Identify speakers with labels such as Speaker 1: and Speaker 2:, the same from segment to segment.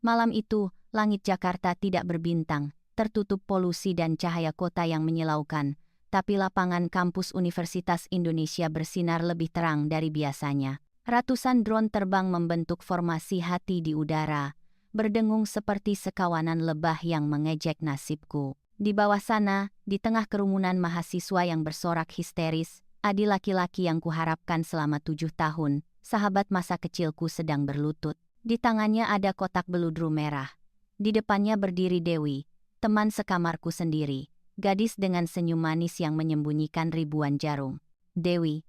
Speaker 1: Malam itu, langit Jakarta tidak berbintang, tertutup polusi dan cahaya kota yang menyilaukan, tapi lapangan kampus Universitas Indonesia bersinar lebih terang dari biasanya. Ratusan drone terbang membentuk formasi hati di udara, berdengung seperti sekawanan lebah yang mengejek nasibku. Di bawah sana, di tengah kerumunan mahasiswa yang bersorak histeris, Adi laki-laki yang kuharapkan selama 7 tahun, sahabat masa kecilku sedang berlutut. Di tangannya ada kotak beludru merah. Di depannya berdiri Dewi, teman sekamarku sendiri, gadis dengan senyum manis yang menyembunyikan ribuan jarum. Dewi,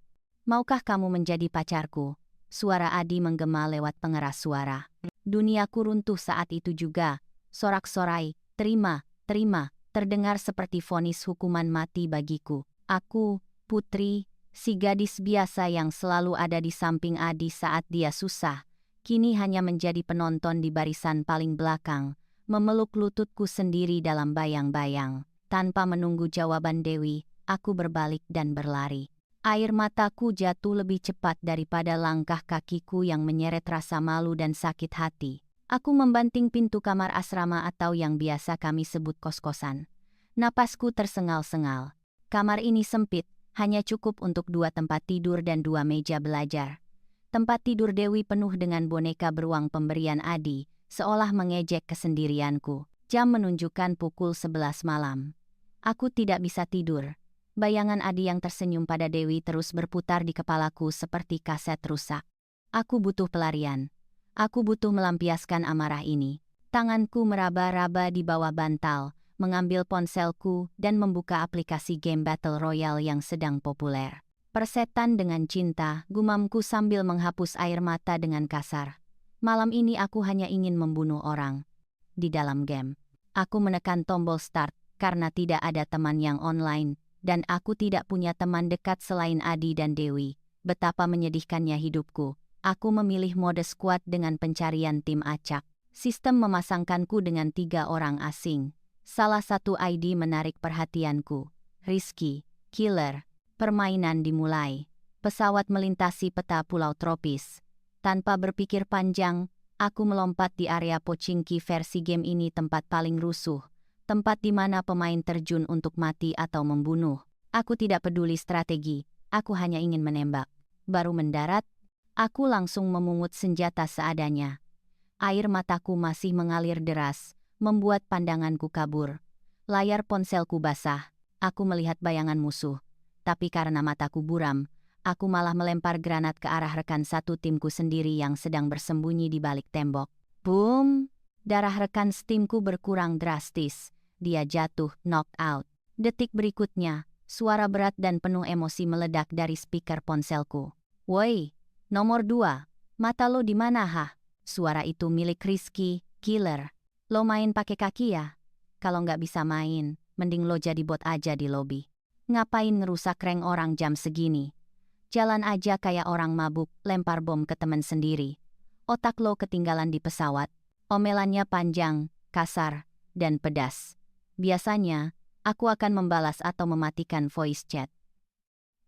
Speaker 1: maukah kamu menjadi pacarku? Suara Adi menggema lewat pengeras suara. Duniaku runtuh saat itu juga. Sorak-sorai, terima, terdengar seperti vonis hukuman mati bagiku. Aku, Putri, si gadis biasa yang selalu ada di samping Adi saat dia susah, kini hanya menjadi penonton di barisan paling belakang, memeluk lututku sendiri dalam bayang-bayang. Tanpa menunggu jawaban Dewi, aku berbalik dan berlari. Air mataku jatuh lebih cepat daripada langkah kakiku yang menyeret rasa malu dan sakit hati. Aku membanting pintu kamar asrama atau yang biasa kami sebut kos-kosan. Napasku tersengal-sengal. Kamar ini sempit, hanya cukup untuk 2 tempat tidur dan 2 meja belajar. Tempat tidur Dewi penuh dengan boneka beruang pemberian Adi, seolah mengejek kesendirianku. Jam menunjukkan pukul 11 malam. Aku tidak bisa tidur. Bayangan Adi yang tersenyum pada Dewi terus berputar di kepalaku seperti kaset rusak. Aku butuh pelarian. Aku butuh melampiaskan amarah ini. Tanganku meraba-raba di bawah bantal, mengambil ponselku dan membuka aplikasi game Battle Royale yang sedang populer. Persetan dengan cinta, gumamku sambil menghapus air mata dengan kasar. Malam ini aku hanya ingin membunuh orang. Di dalam game, aku menekan tombol start karena tidak ada teman yang online, dan aku tidak punya teman dekat selain Adi dan Dewi. Betapa menyedihkannya hidupku. Aku memilih mode squad dengan pencarian tim acak. Sistem memasangkanku dengan 3 orang asing. Salah satu ID menarik perhatianku. Rizky, killer. Permainan dimulai. Pesawat melintasi peta pulau tropis. Tanpa berpikir panjang, aku melompat di area Pochinki versi game ini, tempat paling rusuh. Tempat di mana pemain terjun untuk mati atau membunuh. Aku tidak peduli strategi, aku hanya ingin menembak. Baru mendarat, aku langsung memungut senjata seadanya. Air mataku masih mengalir deras, membuat pandanganku kabur. Layar ponselku basah, aku melihat bayangan musuh. Tapi karena mataku buram, aku malah melempar granat ke arah rekan satu timku sendiri yang sedang bersembunyi di balik tembok. Boom! Darah rekan setimku berkurang drastis. Dia jatuh, knocked out. Detik berikutnya, suara berat dan penuh emosi meledak dari speaker ponselku. Woi, nomor 2, mata lo di mana hah? Suara itu milik Rizky, killer. Lo main pakai kaki ya? Kalau nggak bisa main, mending lo jadi bot aja di lobi. Ngapain ngerusak rank orang jam segini? Jalan aja kayak orang mabuk, lempar bom ke temen sendiri. Otak lo ketinggalan di pesawat. Omelannya panjang, kasar, dan pedas. Biasanya, aku akan membalas atau mematikan voice chat.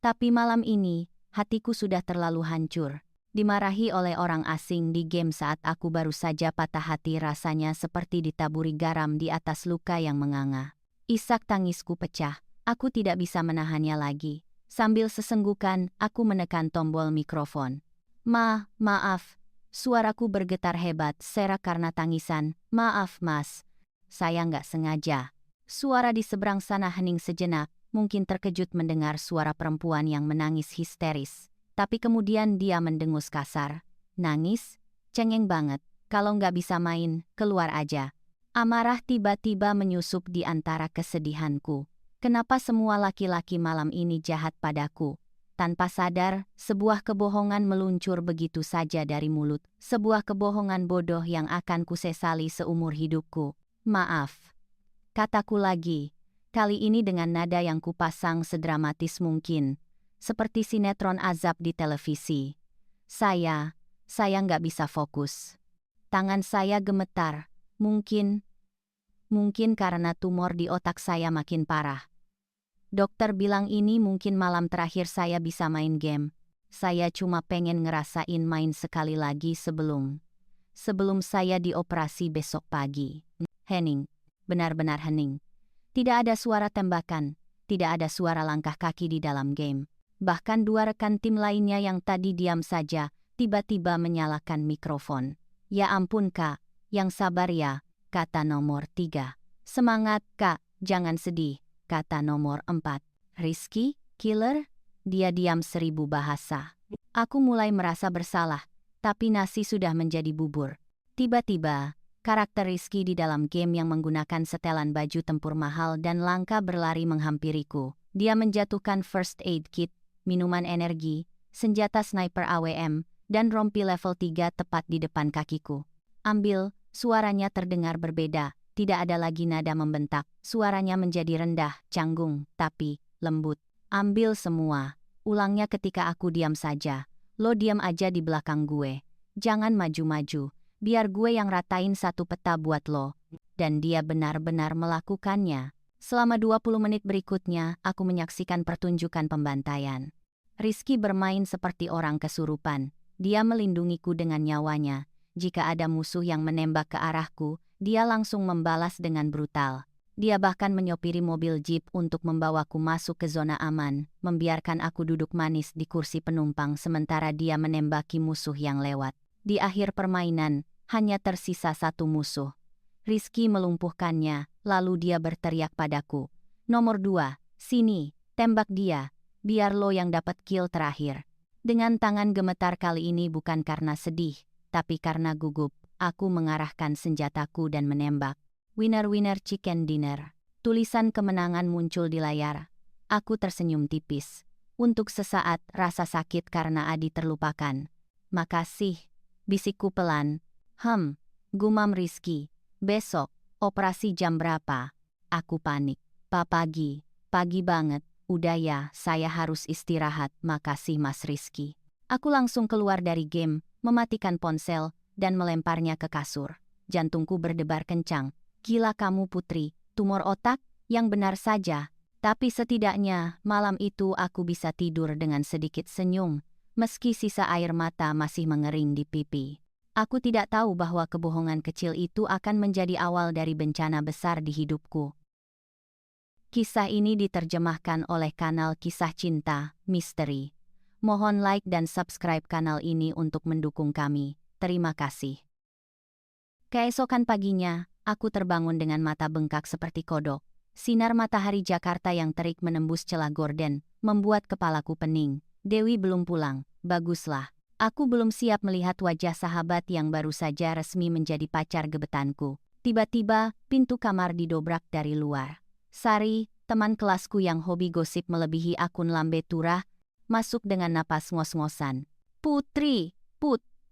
Speaker 1: Tapi malam ini, hatiku sudah terlalu hancur. Dimarahi oleh orang asing di game saat aku baru saja patah hati, rasanya seperti ditaburi garam di atas luka yang menganga. Isak tangisku pecah. Aku tidak bisa menahannya lagi. Sambil sesenggukan, aku menekan tombol mikrofon. Maaf. Suaraku bergetar hebat, serak karena tangisan. Maaf mas, saya nggak sengaja. Suara di seberang sana hening sejenak, mungkin terkejut mendengar suara perempuan yang menangis histeris. Tapi kemudian dia mendengus kasar. Nangis? Cengeng banget. Kalau nggak bisa main, keluar aja. Amarah tiba-tiba menyusup di antara kesedihanku. Kenapa semua laki-laki malam ini jahat padaku? Tanpa sadar, sebuah kebohongan meluncur begitu saja dari mulut. Sebuah kebohongan bodoh yang akan kusesali seumur hidupku. Maaf. Kataku lagi. Kali ini dengan nada yang kupasang sedramatis mungkin. Seperti sinetron azab di televisi. Saya nggak bisa fokus. Tangan saya gemetar. Mungkin karena tumor di otak saya makin parah. Dokter bilang ini mungkin malam terakhir saya bisa main game. Saya cuma pengen ngerasain main sekali lagi sebelum sebelum saya dioperasi besok pagi. Hening. Benar-benar hening. Tidak ada suara tembakan, tidak ada suara langkah kaki di dalam game. Bahkan dua rekan tim lainnya yang tadi diam saja, tiba-tiba menyalakan mikrofon. Ya ampun Kak, yang sabar ya, kata nomor 3. Semangat Kak, jangan sedih, kata nomor 4. Rizky, killer? Dia diam 1000 bahasa. Aku mulai merasa bersalah, tapi nasi sudah menjadi bubur. Tiba-tiba, karakter Rizky di dalam game yang menggunakan setelan baju tempur mahal dan langka berlari menghampiriku. Dia menjatuhkan first aid kit, minuman energi, senjata sniper AWM, dan rompi level 3 tepat di depan kakiku. Ambil, suaranya terdengar berbeda, tidak ada lagi nada membentak, suaranya menjadi rendah, canggung, tapi lembut. Ambil semua, ulangnya ketika aku diam saja. Lo diam aja di belakang gue. Jangan maju-maju. Biar gue yang ratain satu peta buat lo. Dan dia benar-benar melakukannya. Selama 20 menit berikutnya, aku menyaksikan pertunjukan pembantaian. Rizky bermain seperti orang kesurupan. Dia melindungiku dengan nyawanya. Jika ada musuh yang menembak ke arahku, dia langsung membalas dengan brutal. Dia bahkan menyopiri mobil jeep untuk membawaku masuk ke zona aman, membiarkan aku duduk manis di kursi penumpang sementara dia menembaki musuh yang lewat. Di akhir permainan, hanya tersisa satu musuh. Rizky melumpuhkannya, lalu dia berteriak padaku. Nomor 2, sini, tembak dia, biar lo yang dapat kill terakhir. Dengan tangan gemetar kali ini bukan karena sedih, tapi karena gugup, aku mengarahkan senjataku dan menembak. Winner winner chicken dinner. Tulisan kemenangan muncul di layar. Aku tersenyum tipis. Untuk sesaat rasa sakit karena Adi terlupakan. Makasih, bisikku pelan. Gumam Rizky. Besok, operasi jam berapa? Aku panik. Pagi banget. Udah ya, saya harus istirahat. Makasih Mas Rizky. Aku langsung keluar dari game, mematikan ponsel, dan melemparnya ke kasur. Jantungku berdebar kencang. Gila kamu Putri, tumor otak? Yang benar saja. Tapi setidaknya, malam itu aku bisa tidur dengan sedikit senyum, meski sisa air mata masih mengering di pipi. Aku tidak tahu bahwa kebohongan kecil itu akan menjadi awal dari bencana besar di hidupku. Kisah ini diterjemahkan oleh kanal Kisah Cinta, Misteri. Mohon like dan subscribe kanal ini untuk mendukung kami. Terima kasih. Keesokan paginya, aku terbangun dengan mata bengkak seperti kodok. Sinar matahari Jakarta yang terik menembus celah gorden, membuat kepalaku pening. Dewi belum pulang, baguslah. Aku belum siap melihat wajah sahabat yang baru saja resmi menjadi pacar gebetanku. Tiba-tiba, pintu kamar didobrak dari luar. Sari, teman kelasku yang hobi gosip melebihi akun lambe turah, masuk dengan napas ngos-ngosan. Putri,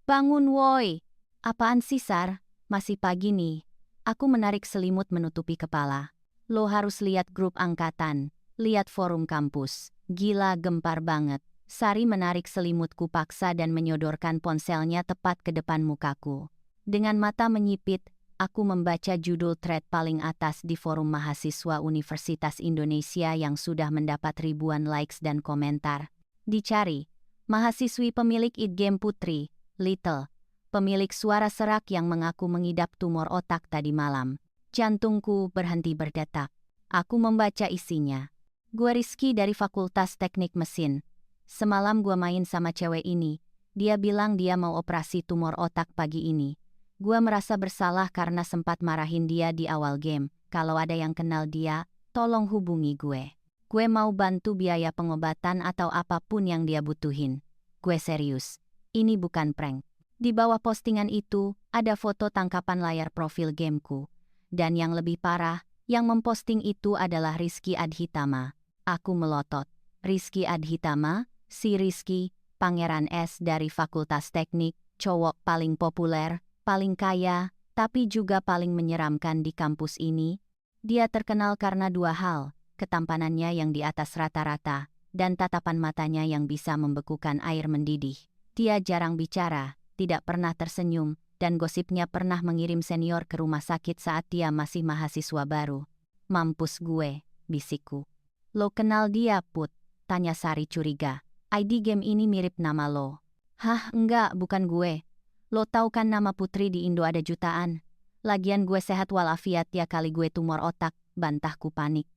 Speaker 1: bangun woi. Apaan sih Sar? Masih pagi nih. Aku menarik selimut menutupi kepala. Lo harus lihat grup angkatan, lihat forum kampus. Gila gempar banget. Sari menarik selimutku paksa dan menyodorkan ponselnya tepat ke depan mukaku. Dengan mata menyipit, aku membaca judul thread paling atas di forum mahasiswa Universitas Indonesia yang sudah mendapat ribuan likes dan komentar. Dicari, mahasiswi pemilik id-game Putri, Little. Pemilik suara serak yang mengaku mengidap tumor otak tadi malam. Jantungku berhenti berdetak. Aku membaca isinya. Gua Rizky dari Fakultas Teknik Mesin. Semalam gua main sama cewek ini. Dia bilang dia mau operasi tumor otak pagi ini. Gua merasa bersalah karena sempat marahin dia di awal game. Kalau ada yang kenal dia, tolong hubungi gue. Gue mau bantu biaya pengobatan atau apapun yang dia butuhin. Gue serius. Ini bukan prank. Di bawah postingan itu, ada foto tangkapan layar profil gameku. Dan yang lebih parah, yang memposting itu adalah Rizky Adhitama. Aku melotot. Rizky Adhitama, si Rizky, Pangeran S dari Fakultas Teknik, cowok paling populer, paling kaya, tapi juga paling menyeramkan di kampus ini. Dia terkenal karena dua hal, ketampanannya yang di atas rata-rata, dan tatapan matanya yang bisa membekukan air mendidih. Dia jarang bicara, tidak pernah tersenyum, dan gosipnya pernah mengirim senior ke rumah sakit saat dia masih mahasiswa baru. Mampus gue, bisikku. Lo kenal dia, Put? Tanya Sari curiga. ID game ini mirip nama lo. Hah, enggak, bukan gue. Lo tau kan nama putri di Indo ada jutaan. Lagian gue sehat walafiat ya kali gue tumor otak, bantahku panik.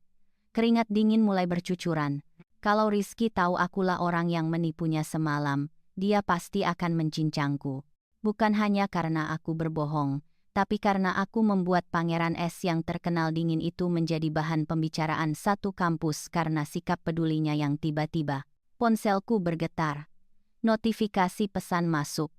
Speaker 1: Keringat dingin mulai bercucuran. Kalau Rizky tahu akulah orang yang menipunya semalam, dia pasti akan mencincangku. Bukan hanya karena aku berbohong, tapi karena aku membuat pangeran es yang terkenal dingin itu menjadi bahan pembicaraan satu kampus karena sikap pedulinya yang tiba-tiba. Ponselku bergetar. Notifikasi pesan masuk.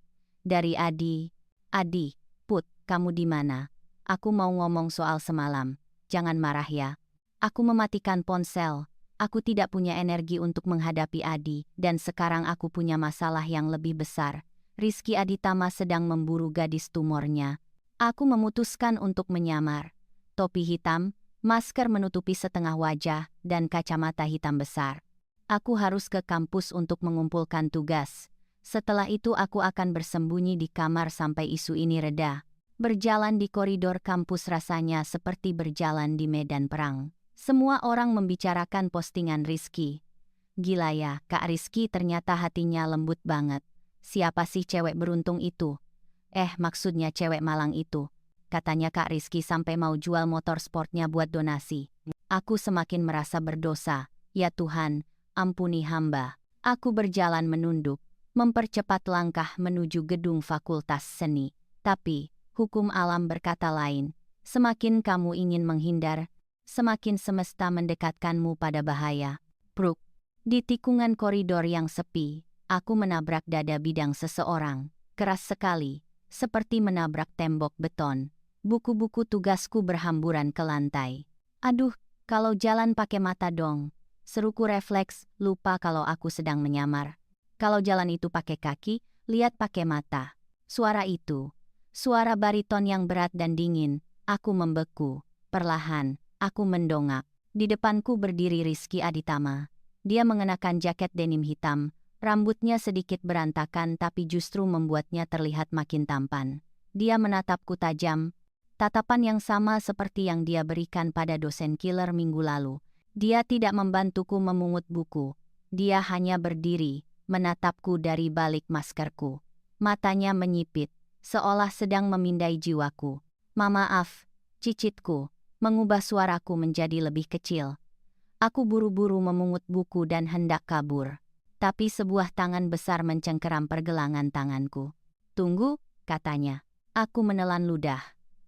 Speaker 1: Dari Adi. Adi, Put, kamu di mana? Aku mau ngomong soal semalam. Jangan marah ya. Aku mematikan ponsel. Aku tidak punya energi untuk menghadapi Adi, dan sekarang aku punya masalah yang lebih besar. Rizky Aditama sedang memburu gadis tumornya. Aku memutuskan untuk menyamar. Topi hitam, masker menutupi setengah wajah, dan kacamata hitam besar. Aku harus ke kampus untuk mengumpulkan tugas. Setelah itu aku akan bersembunyi di kamar sampai isu ini reda. Berjalan di koridor kampus rasanya seperti berjalan di medan perang. Semua orang membicarakan postingan Rizky. Gila ya, Kak Rizky ternyata hatinya lembut banget. Siapa sih cewek beruntung itu? Maksudnya cewek malang itu. Katanya Kak Rizky sampai mau jual motor sportnya buat donasi. Aku semakin merasa berdosa. Ya Tuhan, ampuni hamba. Aku berjalan menunduk, mempercepat langkah menuju gedung Fakultas Seni. Tapi, hukum alam berkata lain. Semakin kamu ingin menghindar, semakin semesta mendekatkanmu pada bahaya. Pruk. Di tikungan koridor yang sepi, aku menabrak dada bidang seseorang. Keras sekali, seperti menabrak tembok beton. Buku-buku tugasku berhamburan ke lantai. Aduh, kalau jalan pakai mata dong. Seruku refleks, lupa kalau aku sedang menyamar. Kalau jalan itu pakai kaki, lihat pakai mata. Suara itu, suara bariton yang berat dan dingin. Aku membeku. Perlahan, aku mendongak. Di depanku berdiri Rizky Aditama. Dia mengenakan jaket denim hitam. Rambutnya sedikit berantakan tapi justru membuatnya terlihat makin tampan. Dia menatapku tajam. Tatapan yang sama seperti yang dia berikan pada dosen killer minggu lalu. Dia tidak membantuku memungut buku. Dia hanya berdiri, menatapku dari balik maskerku. Matanya menyipit, seolah sedang memindai jiwaku. Maaf, cicitku. Mengubah suaraku menjadi lebih kecil. Aku buru-buru memungut buku dan hendak kabur. Tapi sebuah tangan besar mencengkeram pergelangan tanganku. Tunggu, katanya. Aku menelan ludah.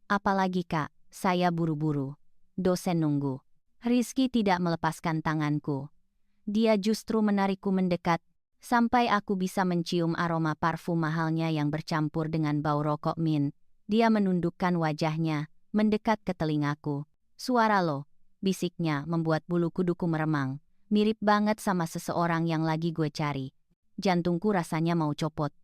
Speaker 1: Apalagi Kak, saya buru-buru. Dosen nunggu. Rizky tidak melepaskan tanganku. Dia justru menarikku mendekat, sampai aku bisa mencium aroma parfum mahalnya yang bercampur dengan bau rokok mint. Dia menundukkan wajahnya, mendekat ke telingaku. Suara lo, bisiknya membuat bulu kuduku meremang. Mirip banget sama seseorang yang lagi gue cari. Jantungku rasanya mau copot.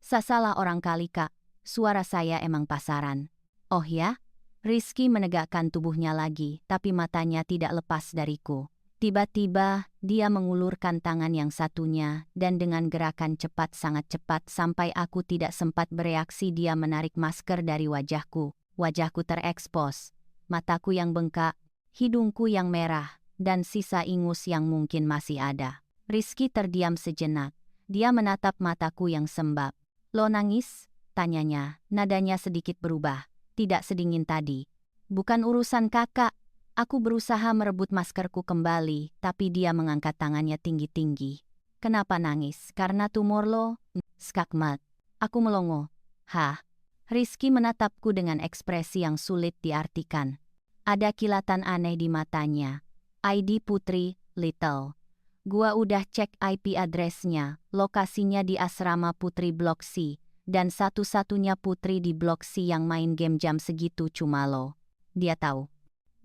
Speaker 1: Salah orang kali Kak, suara saya emang pasaran. Oh ya? Rizky menegakkan tubuhnya lagi, tapi matanya tidak lepas dariku. Tiba-tiba, dia mengulurkan tangan yang satunya, dan dengan gerakan cepat sangat cepat sampai aku tidak sempat bereaksi dia menarik masker dari wajahku. Wajahku terekspos, mataku yang bengkak, hidungku yang merah, dan sisa ingus yang mungkin masih ada. Rizky terdiam sejenak. Dia menatap mataku yang sembab. Lo nangis? Tanyanya, nadanya sedikit berubah. Tidak sedingin tadi. Bukan urusan kakak. Aku berusaha merebut maskerku kembali, tapi dia mengangkat tangannya tinggi-tinggi. Kenapa nangis? Karena tumor lo? Skakmat. Aku melongo. Hah? Rizky menatapku dengan ekspresi yang sulit diartikan. Ada kilatan aneh di matanya. ID Putri, Little. Gua udah cek IP address-nya, lokasinya di asrama Putri Blok C, dan satu-satunya Putri di Blok C yang main game jam segitu cuma lo. Dia tahu.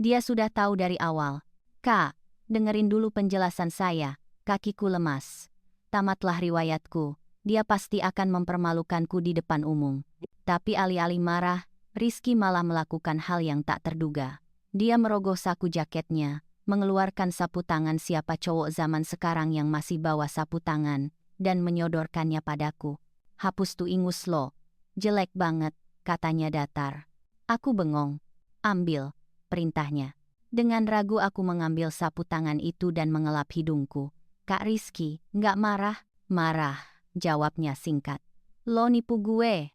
Speaker 1: Dia sudah tahu dari awal. Kak, dengerin dulu penjelasan saya. Kakiku lemas. Tamatlah riwayatku. Dia pasti akan mempermalukanku di depan umum. Tapi alih-alih marah, Rizky malah melakukan hal yang tak terduga. Dia merogoh saku jaketnya, mengeluarkan sapu tangan siapa cowok zaman sekarang yang masih bawa sapu tangan, dan menyodorkannya padaku. Hapus tuh ingus lo. Jelek banget, katanya datar. Aku bengong. Ambil, perintahnya. Dengan ragu aku mengambil sapu tangan itu dan mengelap hidungku. Kak Rizky, nggak marah? Marah, jawabnya singkat. Lo nipu gue.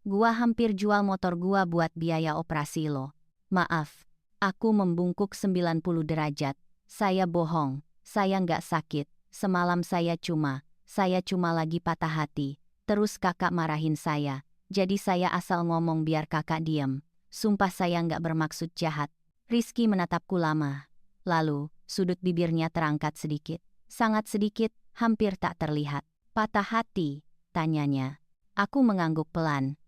Speaker 1: Gua hampir jual motor gua buat biaya operasi lo. Maaf, aku membungkuk 90 derajat. Saya bohong, saya nggak sakit. Semalam saya cuma lagi patah hati. Terus kakak marahin saya. Jadi saya asal ngomong biar kakak diem. Sumpah saya nggak bermaksud jahat. Rizky menatapku lama. Lalu, sudut bibirnya terangkat sedikit. Sangat sedikit, hampir tak terlihat. Patah hati, tanyanya. Aku mengangguk pelan.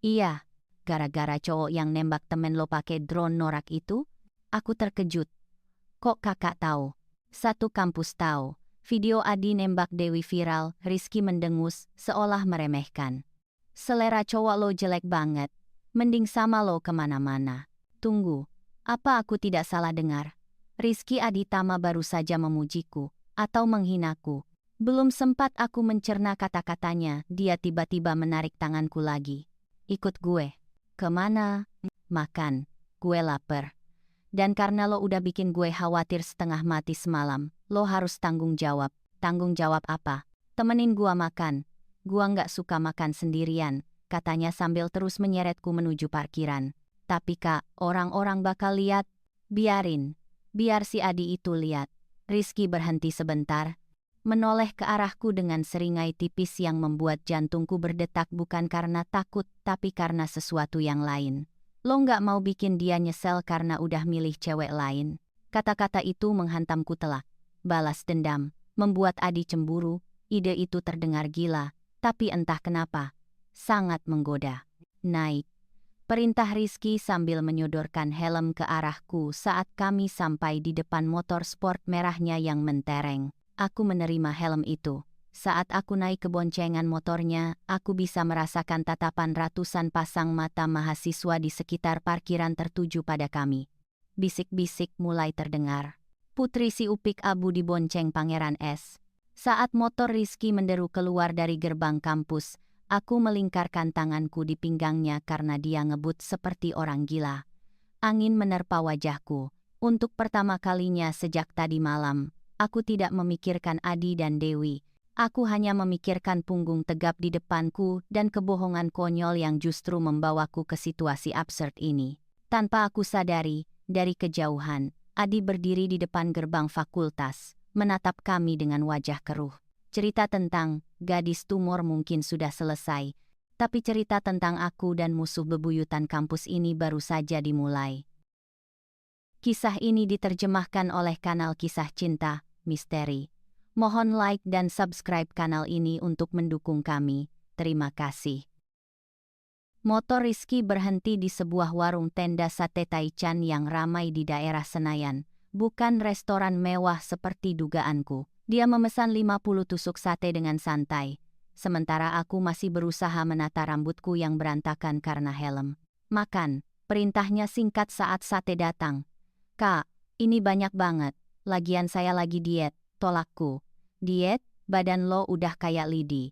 Speaker 1: Iya, gara-gara cowok yang nembak temen lo pakai drone norak itu? Aku terkejut. Kok kakak tahu? Satu kampus tahu. Video Adi nembak Dewi viral, Rizky mendengus, seolah meremehkan. Selera cowok lo jelek banget. Mending sama lo kemana-mana. Tunggu, apa aku tidak salah dengar? Rizky Aditama baru saja memujiku, atau menghinaku. Belum sempat aku mencerna kata-katanya, dia tiba-tiba menarik tanganku lagi. Ikut gue. Kemana? Makan. Gue lapar. Dan karena lo udah bikin gue khawatir setengah mati semalam, lo harus tanggung jawab. Tanggung jawab apa? Temenin gua makan. Gua nggak suka makan sendirian, katanya sambil terus menyeretku menuju parkiran. Tapi kak, orang-orang bakal lihat. Biarin. Biar si Adi itu lihat. Rizky berhenti sebentar. Menoleh ke arahku dengan seringai tipis yang membuat jantungku berdetak bukan karena takut, tapi karena sesuatu yang lain. Lo nggak mau bikin dia nyesel karena udah milih cewek lain. Kata-kata itu menghantamku telak. Balas dendam, membuat Adi cemburu. Ide itu terdengar gila, tapi entah kenapa, sangat menggoda. Naik. Perintah Rizky sambil menyodorkan helm ke arahku saat kami sampai di depan motor sport merahnya yang mentereng. Aku menerima helm itu. Saat aku naik ke boncengan motornya, aku bisa merasakan tatapan ratusan pasang mata mahasiswa di sekitar parkiran tertuju pada kami. Bisik-bisik mulai terdengar. Putri si Upik Abu dibonceng Pangeran S. Saat motor Rizky menderu keluar dari gerbang kampus, aku melingkarkan tanganku di pinggangnya karena dia ngebut seperti orang gila. Angin menerpa wajahku. Untuk pertama kalinya sejak tadi malam, aku tidak memikirkan Adi dan Dewi. Aku hanya memikirkan punggung tegap di depanku dan kebohongan konyol yang justru membawaku ke situasi absurd ini. Tanpa aku sadari, dari kejauhan, Adi berdiri di depan gerbang fakultas, menatap kami dengan wajah keruh. Cerita tentang gadis tumor mungkin sudah selesai, tapi cerita tentang aku dan musuh bebuyutan kampus ini baru saja dimulai. Kisah ini diterjemahkan oleh kanal Kisah Cinta Misteri. Mohon like dan subscribe kanal ini untuk mendukung kami. Terima kasih. Motor Rizky berhenti di sebuah warung tenda sate Taichan yang ramai di daerah Senayan. Bukan restoran mewah seperti dugaanku. Dia memesan 50 tusuk sate dengan santai. Sementara aku masih berusaha menata rambutku yang berantakan karena helm. Makan, perintahnya singkat saat sate datang. Kak, ini banyak banget. Lagian saya lagi diet, tolakku. Diet? Badan lo udah kayak lidi.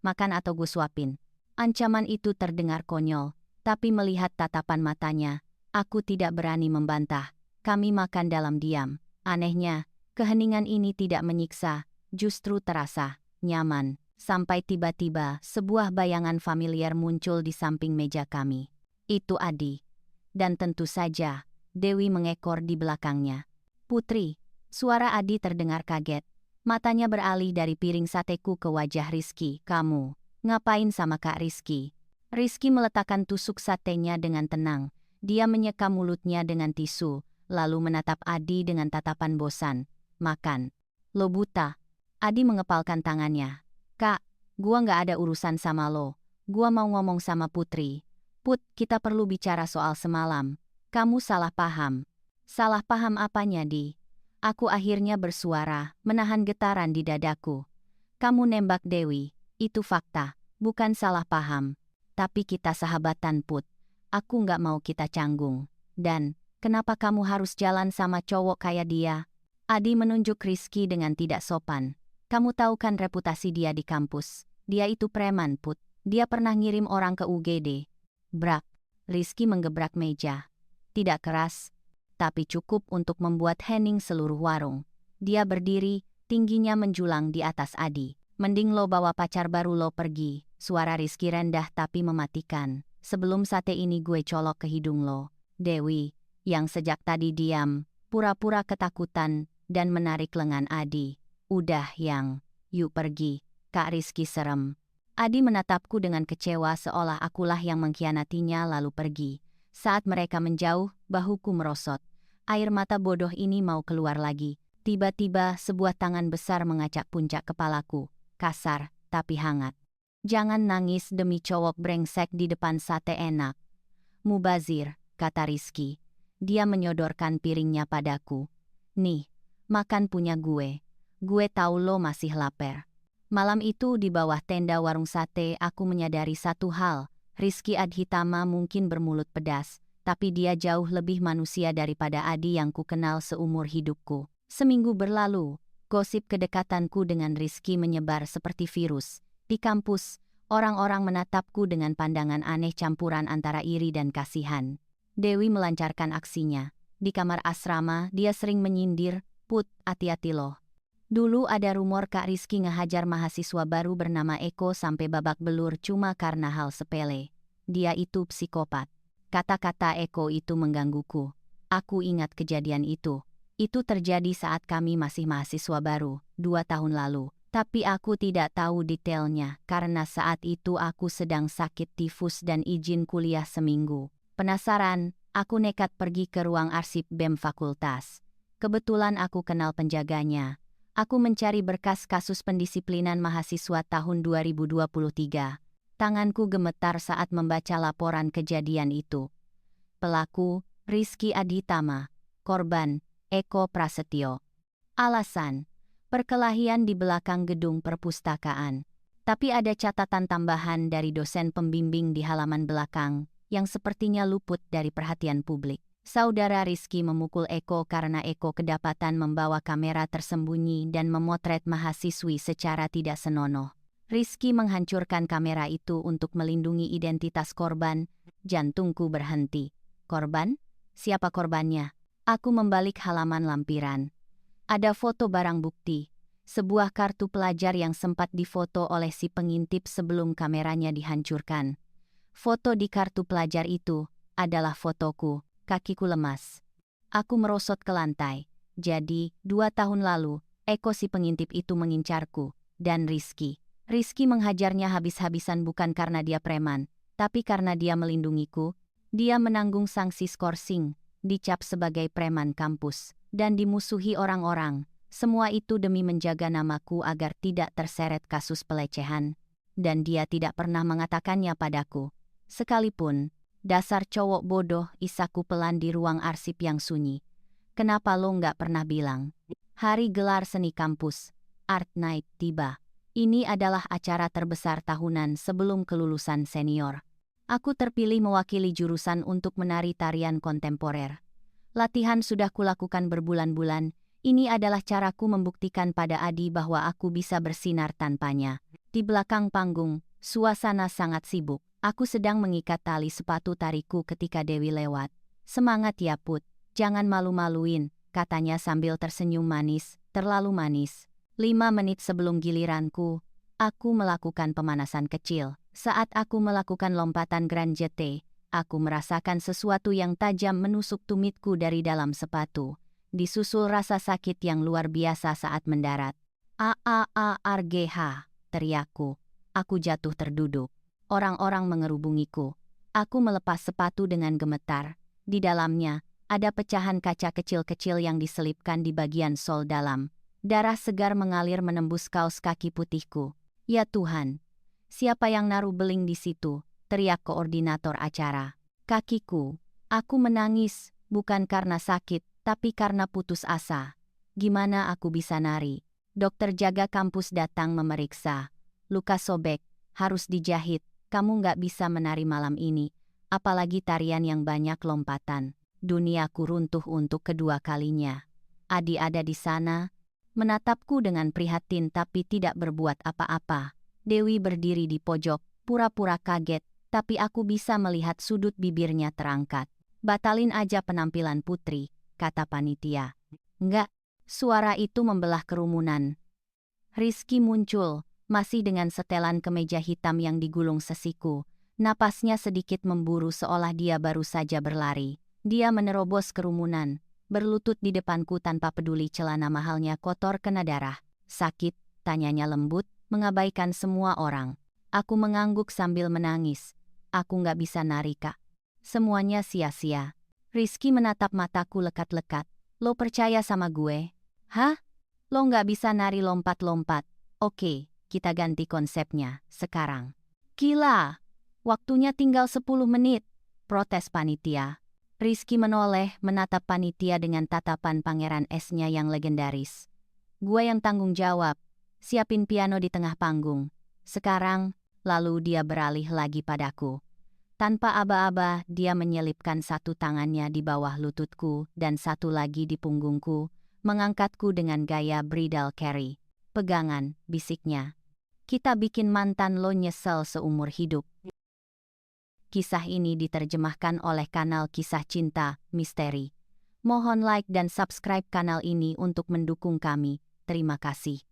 Speaker 1: Makan atau gue suapin. Ancaman itu terdengar konyol, tapi melihat tatapan matanya, aku tidak berani membantah. Kami makan dalam diam. Anehnya, keheningan ini tidak menyiksa, justru terasa nyaman. Sampai tiba-tiba sebuah bayangan familiar muncul di samping meja kami. Itu Adi. Dan tentu saja, Dewi mengekor di belakangnya. Putri, suara Adi terdengar kaget. Matanya beralih dari piring sateku ke wajah Rizky. Kamu, ngapain sama Kak Rizky? Rizky meletakkan tusuk satenya dengan tenang. Dia menyeka mulutnya dengan tisu, lalu menatap Adi dengan tatapan bosan. Makan. Lo buta. Adi mengepalkan tangannya. Kak, gua nggak ada urusan sama lo. Gua mau ngomong sama Putri. Put, kita perlu bicara soal semalam. Kamu salah paham. Salah paham apanya, Di? Aku akhirnya bersuara, menahan getaran di dadaku. Kamu nembak Dewi, itu fakta, bukan salah paham. Tapi kita sahabatan, Put. Aku nggak mau kita canggung. Dan, kenapa kamu harus jalan sama cowok kayak dia? Adi menunjuk Rizky dengan tidak sopan. Kamu tahu kan reputasi dia di kampus. Dia itu preman, Put. Dia pernah ngirim orang ke UGD. Brak. Rizky menggebrak meja. Tidak keras, tapi cukup untuk membuat hening seluruh warung. Dia berdiri, tingginya menjulang di atas Adi. Mending lo bawa pacar baru lo pergi. Suara Rizky rendah tapi mematikan. Sebelum sate ini gue colok ke hidung lo. Dewi, yang sejak tadi diam, pura-pura ketakutan, dan menarik lengan Adi. Udah yang, yuk pergi, Kak Rizky serem. Adi menatapku dengan kecewa seolah akulah yang mengkhianatinya lalu pergi. Saat mereka menjauh, bahuku merosot. Air mata bodoh ini mau keluar lagi. Tiba-tiba sebuah tangan besar mengacak puncak kepalaku. Kasar, tapi hangat. Jangan nangis demi cowok brengsek di depan sate enak. Mubazir, kata Rizky. Dia menyodorkan piringnya padaku. Nih, makan punya gue. Gue tahu lo masih lapar. Malam itu di bawah tenda warung sate aku menyadari satu hal. Rizky Adhitama mungkin bermulut pedas, tapi dia jauh lebih manusia daripada Adi yang ku kenal seumur hidupku. Seminggu berlalu, gosip kedekatanku dengan Rizky menyebar seperti virus. Di kampus, orang-orang menatapku dengan pandangan aneh campuran antara iri dan kasihan. Dewi melancarkan aksinya. Di kamar asrama, dia sering menyindir, "Put, hati-hati loh. Dulu ada rumor Kak Rizky ngehajar mahasiswa baru bernama Eko sampai babak belur cuma karena hal sepele. Dia itu psikopat." Kata-kata Eko itu menggangguku. Aku ingat kejadian itu. Itu terjadi saat kami masih mahasiswa baru, 2 tahun lalu. Tapi aku tidak tahu detailnya karena saat itu aku sedang sakit tifus dan izin kuliah seminggu. Penasaran, aku nekat pergi ke ruang arsip BEM fakultas. Kebetulan aku kenal penjaganya. Aku mencari berkas kasus pendisiplinan mahasiswa tahun 2023. Tanganku gemetar saat membaca laporan kejadian itu. Pelaku, Rizky Adhitama. Korban, Eko Prasetyo. Alasan, perkelahian di belakang gedung perpustakaan. Tapi ada catatan tambahan dari dosen pembimbing di halaman belakang, yang sepertinya luput dari perhatian publik. Saudara Rizky memukul Eko karena Eko kedapatan membawa kamera tersembunyi dan memotret mahasiswi secara tidak senonoh. Rizky menghancurkan kamera itu untuk melindungi identitas korban. Jantungku berhenti. Korban? Siapa korbannya? Aku membalik halaman lampiran. Ada foto barang bukti. Sebuah kartu pelajar yang sempat difoto oleh si pengintip sebelum kameranya dihancurkan. Foto di kartu pelajar itu adalah fotoku. Kakiku lemas. Aku merosot ke lantai. Jadi, 2 tahun lalu, Eko si pengintip itu mengincarku. Dan Rizky. Rizky menghajarnya habis-habisan bukan karena dia preman, tapi karena dia melindungiku. Dia menanggung sanksi skorsing, dicap sebagai preman kampus, dan dimusuhi orang-orang. Semua itu demi menjaga namaku agar tidak terseret kasus pelecehan. Dan dia tidak pernah mengatakannya padaku. Sekalipun, dasar cowok bodoh, isaku pelan di ruang arsip yang sunyi. Kenapa lo nggak pernah bilang? Hari gelar seni kampus, Art Night, tiba. Ini adalah acara terbesar tahunan sebelum kelulusan senior. Aku terpilih mewakili jurusan untuk menari tarian kontemporer. Latihan sudah kulakukan berbulan-bulan. Ini adalah caraku membuktikan pada Adi bahwa aku bisa bersinar tanpanya. Di belakang panggung, suasana sangat sibuk. Aku sedang mengikat tali sepatu tariku ketika Dewi lewat. "Semangat ya Put, jangan malu-maluin," katanya sambil tersenyum manis, terlalu manis. 5 menit sebelum giliranku, aku melakukan pemanasan kecil. Saat aku melakukan lompatan Grand Jeté, aku merasakan sesuatu yang tajam menusuk tumitku dari dalam sepatu. Disusul rasa sakit yang luar biasa saat mendarat. "AAARGH," teriakku. Aku jatuh terduduk. Orang-orang mengerubungiku. Aku melepas sepatu dengan gemetar. Di dalamnya, ada pecahan kaca kecil-kecil yang diselipkan di bagian sol dalam. Darah segar mengalir menembus kaos kaki putihku. "Ya Tuhan, siapa yang naruh beling di situ?" teriak koordinator acara. Kakiku. Aku menangis, bukan karena sakit, tapi karena putus asa. Gimana aku bisa nari? Dokter jaga kampus datang memeriksa. "Luka sobek, harus dijahit. Kamu nggak bisa menari malam ini, apalagi tarian yang banyak lompatan." Duniaku runtuh untuk kedua kalinya. Adi ada di sana, menatapku dengan prihatin tapi tidak berbuat apa-apa. Dewi berdiri di pojok, pura-pura kaget, tapi aku bisa melihat sudut bibirnya terangkat. "Batalin aja penampilan Putri," kata panitia. "Enggak." Suara itu membelah kerumunan. Rizky muncul, masih dengan setelan kemeja hitam yang digulung sesiku. Napasnya sedikit memburu seolah dia baru saja berlari. Dia menerobos kerumunan, berlutut di depanku tanpa peduli celana mahalnya kotor kena darah. Sakit, tanyanya lembut, mengabaikan semua orang. Aku mengangguk sambil menangis. Aku nggak bisa nari, Kak. Semuanya sia-sia. Rizky menatap mataku lekat-lekat. Lo percaya sama gue? Hah? Lo nggak bisa nari lompat-lompat. Oke, kita ganti konsepnya, sekarang. Gila! Waktunya tinggal 10 menit. Protes panitia. Rizky menoleh menatap panitia dengan tatapan pangeran esnya yang legendaris. Gue yang tanggung jawab. Siapin piano di tengah panggung. Sekarang, lalu dia beralih lagi padaku. Tanpa aba-aba, dia menyelipkan satu tangannya di bawah lututku dan satu lagi di punggungku, mengangkatku dengan gaya bridal carry. Pegangan, bisiknya. Kita bikin mantan lo nyesel seumur hidup. Kisah ini diterjemahkan oleh kanal Kisah Cinta Misteri. Mohon like dan subscribe kanal ini untuk mendukung kami. Terima kasih.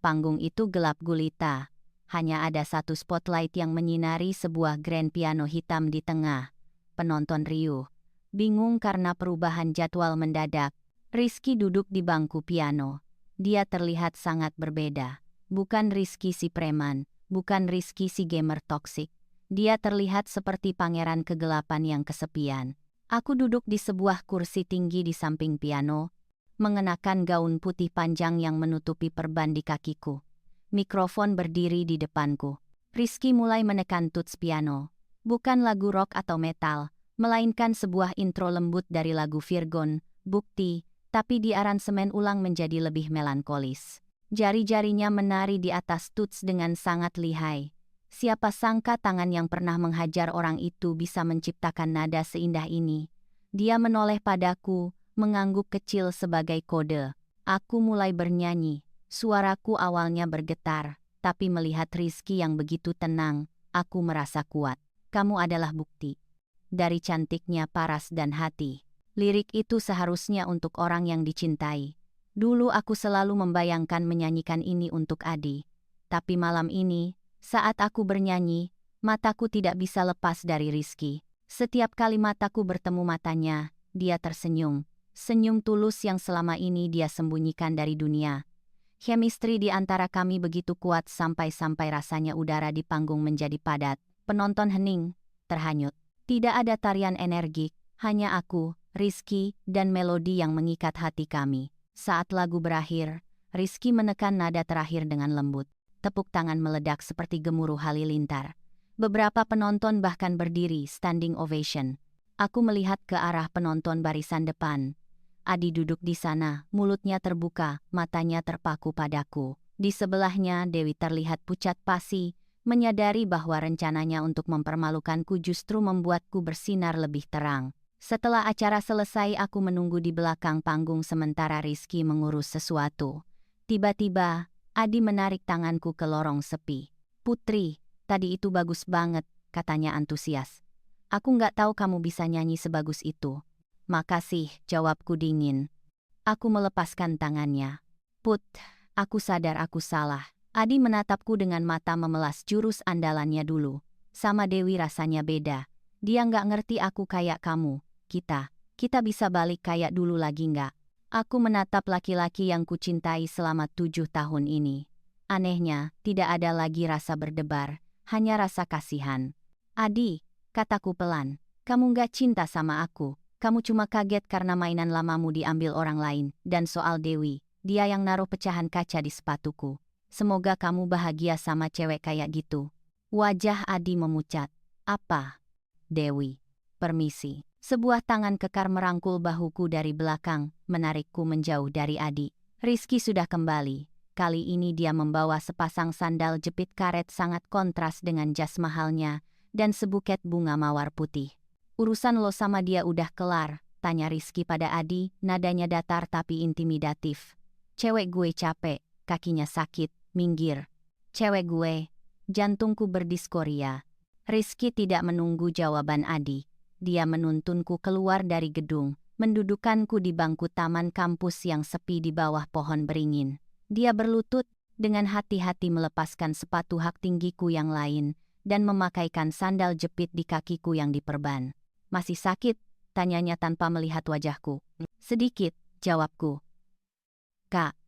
Speaker 1: Panggung itu gelap gulita. Hanya ada satu spotlight yang menyinari sebuah grand piano hitam di tengah. Penonton riuh. Bingung karena perubahan jadwal mendadak. Rizky duduk di bangku piano. Dia terlihat sangat berbeda. Bukan Rizky si preman, bukan Rizky si gamer toksik. Dia terlihat seperti pangeran kegelapan yang kesepian. Aku duduk di sebuah kursi tinggi di samping piano, mengenakan gaun putih panjang yang menutupi perban di kakiku. Mikrofon berdiri di depanku. Rizky mulai menekan tuts piano. Bukan lagu rock atau metal, melainkan sebuah intro lembut dari lagu Virgon, Bukti, tapi di aransemen ulang menjadi lebih melankolis. Jari-jarinya menari di atas tuts dengan sangat lihai. Siapa sangka tangan yang pernah menghajar orang itu bisa menciptakan nada seindah ini. Dia menoleh padaku, mengangguk kecil sebagai kode. Aku mulai bernyanyi. Suaraku awalnya bergetar, tapi melihat Rizky yang begitu tenang, aku merasa kuat. Kamu adalah bukti. Dari cantiknya paras dan hati. Lirik itu seharusnya untuk orang yang dicintai. Dulu aku selalu membayangkan menyanyikan ini untuk Adi. Tapi malam ini, saat aku bernyanyi, mataku tidak bisa lepas dari Rizky. Setiap kali mataku bertemu matanya, dia tersenyum. Senyum tulus yang selama ini dia sembunyikan dari dunia. Chemistry di antara kami begitu kuat sampai-sampai rasanya udara di panggung menjadi padat. Penonton hening, terhanyut. Tidak ada tarian energik, hanya aku, Rizky, dan melodi yang mengikat hati kami. Saat lagu berakhir, Rizky menekan nada terakhir dengan lembut. Tepuk tangan meledak seperti gemuruh halilintar. Beberapa penonton bahkan berdiri standing ovation. Aku melihat ke arah penonton barisan depan. Adi duduk di sana, mulutnya terbuka, matanya terpaku padaku. Di sebelahnya Dewi terlihat pucat pasi, menyadari bahwa rencananya untuk mempermalukanku justru membuatku bersinar lebih terang. Setelah acara selesai aku menunggu di belakang panggung sementara Rizky mengurus sesuatu. Tiba-tiba, Adi menarik tanganku ke lorong sepi. Putri, tadi itu bagus banget, katanya antusias. Aku nggak tahu kamu bisa nyanyi sebagus itu. Makasih, jawabku dingin. Aku melepaskan tangannya. Put, aku sadar aku salah. Adi menatapku dengan mata memelas jurus andalannya dulu. Sama Dewi rasanya beda. Dia nggak ngerti aku kayak kamu. Kita bisa balik kayak dulu lagi nggak? Aku menatap laki-laki yang kucintai selama 7 tahun ini. Anehnya, tidak ada lagi rasa berdebar, hanya rasa kasihan. Adi, kataku pelan, kamu nggak cinta sama aku. Kamu cuma kaget karena mainan lamamu diambil orang lain. Dan soal Dewi, dia yang naruh pecahan kaca di sepatuku. Semoga kamu bahagia sama cewek kayak gitu. Wajah Adi memucat. Apa? Dewi. Permisi. Sebuah tangan kekar merangkul bahuku dari belakang, menarikku menjauh dari Adi. Rizky sudah kembali. Kali ini dia membawa sepasang sandal jepit karet sangat kontras dengan jas mahalnya, dan sebuket bunga mawar putih. Urusan lo sama dia udah kelar, tanya Rizky pada Adi, nadanya datar tapi intimidatif. Cewek gue capek, kakinya sakit, minggir. Cewek gue, jantungku berdiskoria. Rizky tidak menunggu jawaban Adi. Dia menuntunku keluar dari gedung, mendudukkanku di bangku taman kampus yang sepi di bawah pohon beringin. Dia berlutut, dengan hati-hati melepaskan sepatu hak tinggiku yang lain dan memakaikan sandal jepit di kakiku yang diperban. Masih sakit? Tanyanya tanpa melihat wajahku. Sedikit, jawabku. Kak.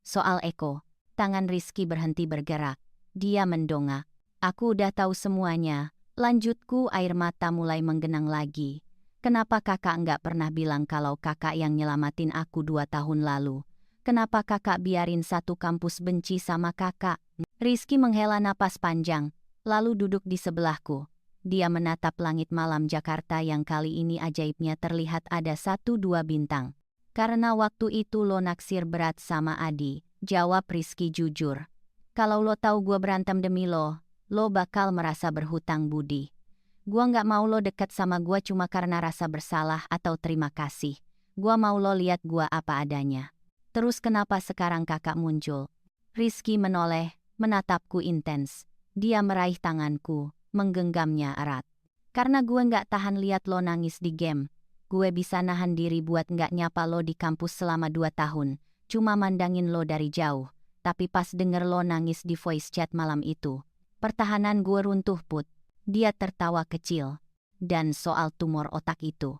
Speaker 1: Soal Eko. Tangan Rizky berhenti bergerak. Dia mendongak. Aku udah tahu semuanya. Lanjutku, air mata mulai menggenang lagi. Kenapa kakak nggak pernah bilang kalau kakak yang nyelamatin aku 2 tahun lalu? Kenapa kakak biarin satu kampus benci sama kakak? Rizky menghela napas panjang, lalu duduk di sebelahku. Dia menatap langit malam Jakarta yang kali ini ajaibnya terlihat ada 1-2 bintang. Karena waktu itu lo naksir berat sama Adi, jawab Rizky jujur. Kalau lo tahu gue berantem demi lo bakal merasa berhutang budi. Gua nggak mau lo deket sama gua cuma karena rasa bersalah atau terima kasih. Gua mau lo lihat gua apa adanya. Terus kenapa sekarang kakak muncul? Rizky menoleh, menatapku intens. Dia meraih tanganku, menggenggamnya erat. Karena gue nggak tahan lihat lo nangis di game. Gue bisa nahan diri buat nggak nyapa lo di kampus selama 2 tahun. Cuma mandangin lo dari jauh. Tapi pas denger lo nangis di voice chat malam itu, pertahanan gue runtuh put. Dia tertawa kecil. Dan soal tumor otak itu.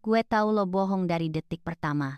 Speaker 1: Gue tahu lo bohong dari detik pertama.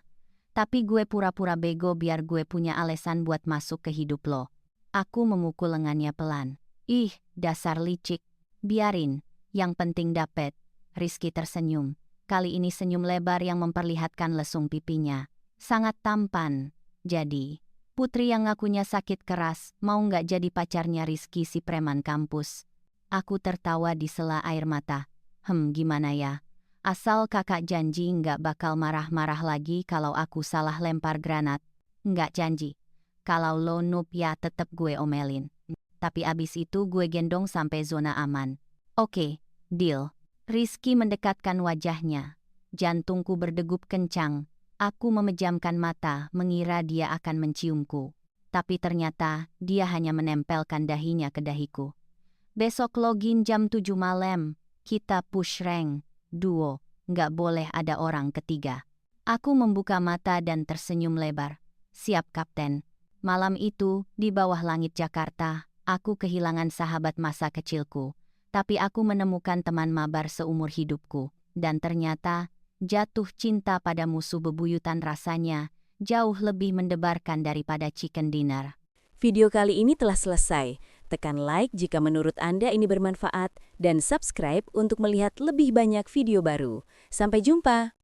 Speaker 1: Tapi gue pura-pura bego biar gue punya alasan buat masuk ke hidup lo. Aku memukul lengannya pelan. Ih, dasar licik. Biarin, yang penting dapet. Rizky tersenyum. Kali ini senyum lebar yang memperlihatkan lesung pipinya. Sangat tampan. Jadi, putri yang ngakunya sakit keras, mau nggak jadi pacarnya Rizky si preman kampus? Aku tertawa di sela air mata. Gimana ya? Asal kakak janji nggak bakal marah-marah lagi kalau aku salah lempar granat. Nggak janji. Kalau lo noob ya tetep gue omelin. Tapi abis itu gue gendong sampai zona aman. Oke, deal. Rizky mendekatkan wajahnya. Jantungku berdegup kencang. Aku memejamkan mata, mengira dia akan menciumku. Tapi ternyata, dia hanya menempelkan dahinya ke dahiku. Besok login jam 7 malam. Kita push rank. Duo. Nggak boleh ada orang ketiga. Aku membuka mata dan tersenyum lebar. Siap, Kapten. Malam itu, di bawah langit Jakarta, aku kehilangan sahabat masa kecilku. Tapi aku menemukan teman mabar seumur hidupku. Dan ternyata, jatuh cinta pada musuh bebuyutan rasanya jauh lebih mendebarkan daripada chicken dinner.
Speaker 2: Video kali ini telah selesai. Tekan like jika menurut Anda ini bermanfaat dan subscribe untuk melihat lebih banyak video baru. Sampai jumpa!